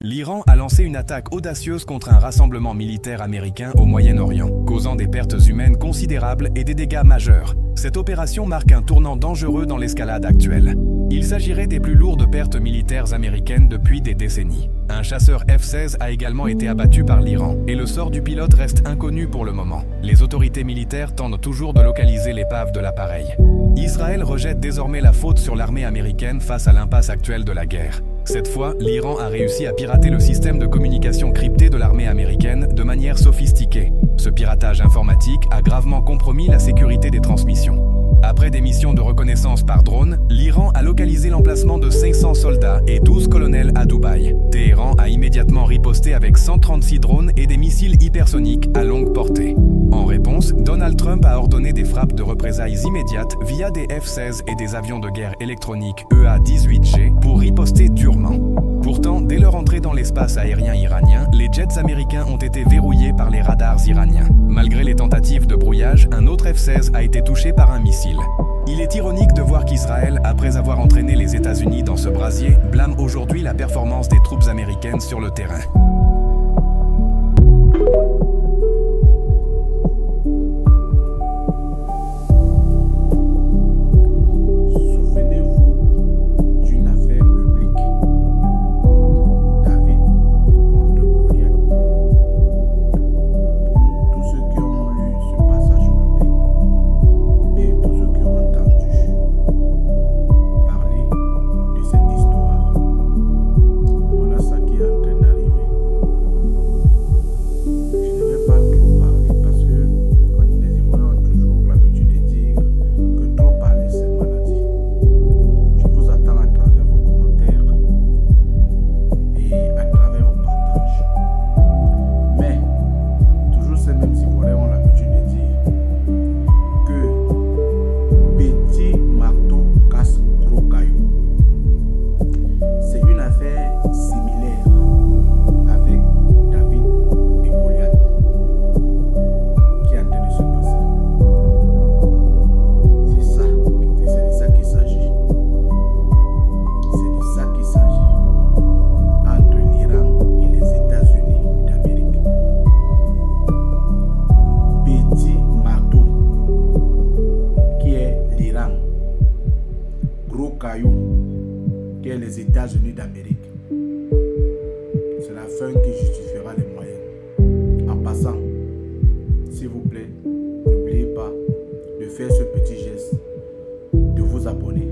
L'Iran a lancé une attaque audacieuse contre un rassemblement militaire américain au Moyen-Orient, causant des pertes humaines considérables et des dégâts majeurs. Cette opération marque un tournant dangereux dans l'escalade actuelle. Il s'agirait des plus lourdes pertes militaires américaines depuis des décennies. Un chasseur F-16 a également été abattu par l'Iran, et le sort du pilote reste inconnu pour le moment. Les autorités militaires tentent toujours de localiser l'épave de l'appareil. Israël rejette désormais la faute sur l'armée américaine face à l'impasse actuelle de la guerre. Cette fois, l'Iran a réussi à pirater le système de communication crypté de l'armée américaine de manière sophistiquée. Ce piratage informatique a gravement compromis la sécurité des transmissions. Après des missions de reconnaissance par drone, l'Iran a localisé l'emplacement de 500 soldats et 12 colonels à Dubaï. Téhéran a immédiatement riposté avec 136 drones et des missiles hypersoniques à longue portée. En réponse, Donald Trump a ordonné des frappes de représailles immédiates via des F-16 et des avions de guerre électroniques EA-18G pour riposter durement. Pourtant, dès leur entrée dans l'espace aérien iranien, les jets américains ont été verrouillés par les radars iraniens. Malgré les tentatives de brouillage, un autre F-16 a été touché par un missile. Il est ironique de voir qu'Israël, après avoir entraîné les États-Unis dans ce brasier, blâme aujourd'hui la performance des troupes américaines sur le terrain. Qui est les États-Unis d'Amérique. C'est la fin qui justifiera les moyens. En passant, s'il vous plaît, n'oubliez pas de faire ce petit geste, de vous abonner